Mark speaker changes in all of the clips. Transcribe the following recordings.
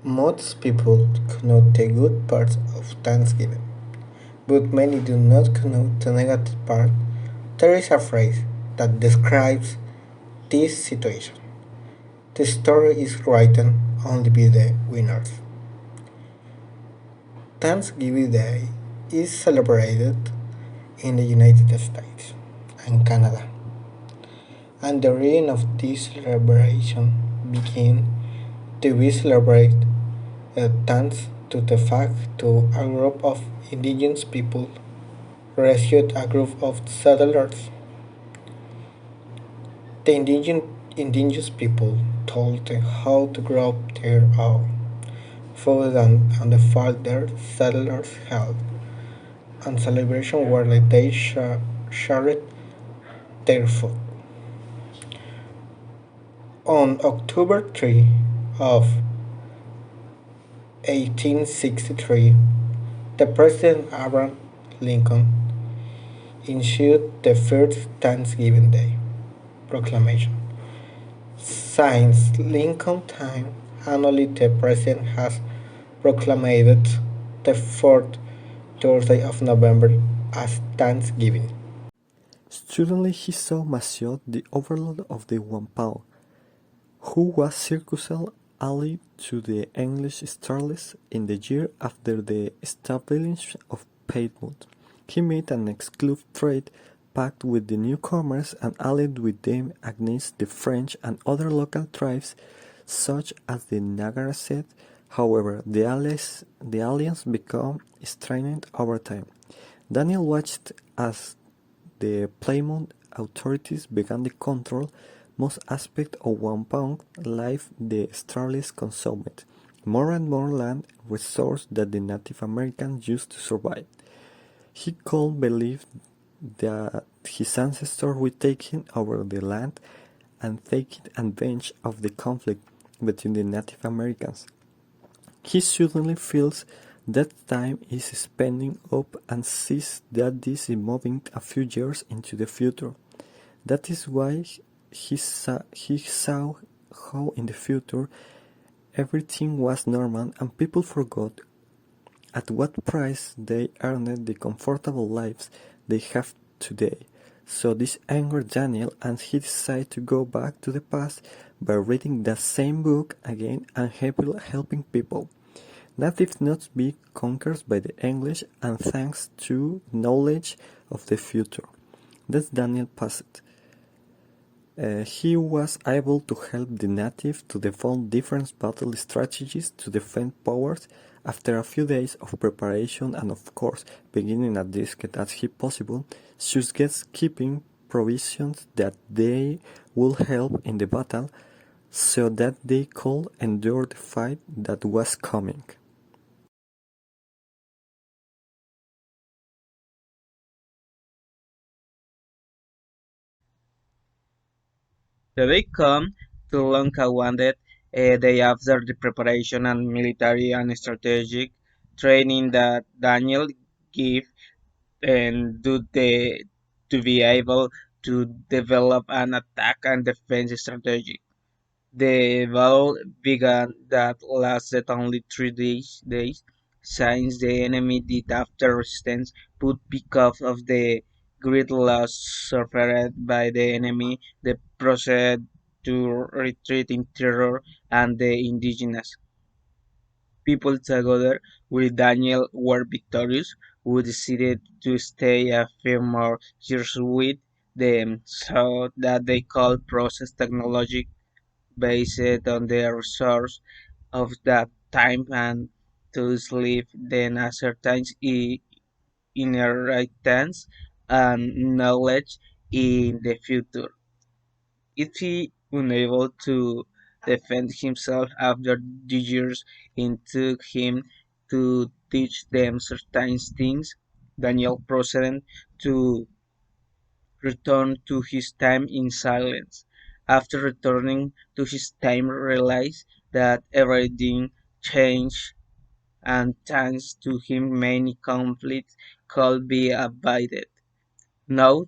Speaker 1: Most people connote the good parts of Thanksgiving, but many do not connote the negative part. There is a phrase that describes this situation. The story is written only by the winners. Thanksgiving Day is celebrated in the United States and Canada, and the reason of this celebration began to be celebrated thanks to the fact that a group of indigenous people rescued a group of settlers. The indigenous people told them how to grow their own food and the fact their settlers held and celebration where they shared their food. On October 3 of 1863, the President Abraham Lincoln issued the first Thanksgiving Day proclamation. Since Lincoln time, annually the President has proclaimed the fourth Thursday of November as Thanksgiving.
Speaker 2: Suddenly he saw Massiot, the overlord of the Wampum, who was circumcised ally to the English Starlets in the year after the establishment of Piedmont. He made an exclusive trade pact with the newcomers and allied with them against the French and other local tribes such as the Narragansett. However, the alliance became strained over time. Daniel watched as the Plymouth authorities began to control most aspects of Wampum life the Starlets consumed, more and more land resources that the Native Americans used to survive. He could believe that his ancestors were taking over the land and taking advantage of the conflict between the Native Americans. He suddenly feels that time is speeding up and sees that this is moving a few years into the future. That is why he saw how in the future everything was normal and people forgot at what price they earned the comfortable lives they have today. So this angered Daniel and he decided to go back to the past by reading that same book again and helping people. Natives not be conquered by the English and thanks to knowledge of the future. That's Daniel Passett. He was able to help the natives to develop different battle strategies to defend powers after a few days of preparation and of course beginning as discreet as he possible, Suggest keeping provisions that they would help in the battle so that they could endure the fight that was coming.
Speaker 3: The day come too long awaited day after the preparation and military and strategic training that Daniel gave and to be able to develop an attack and defense strategy. The battle began that lasted only 3 days, since the enemy did after resistance, but because of the great loss suffered by the enemy, they proceeded to retreat in terror, and the indigenous people together with Daniel were victorious, who decided to stay a few more years with them so that they could process technology based on the resource of that time and to sleep then ascertains inheritance and knowledge in the future. If he unable to defend himself after the years it took him to teach them certain things, Daniel proceeded to return to his time in silence. After returning to his time, realized that everything changed, and thanks to him, many conflicts could be avoided. Now,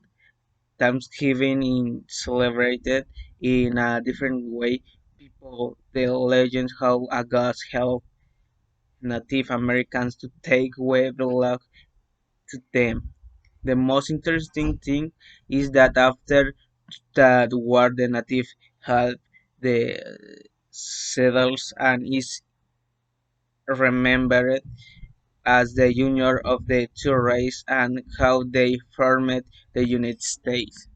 Speaker 3: Thanksgiving is celebrated in a different way. People the legends how a ghost helped Native Americans to take away the luck to them. The most interesting thing is that after that war, the native helped the settlers and is remembered as the union of the two races and how they formed the United States.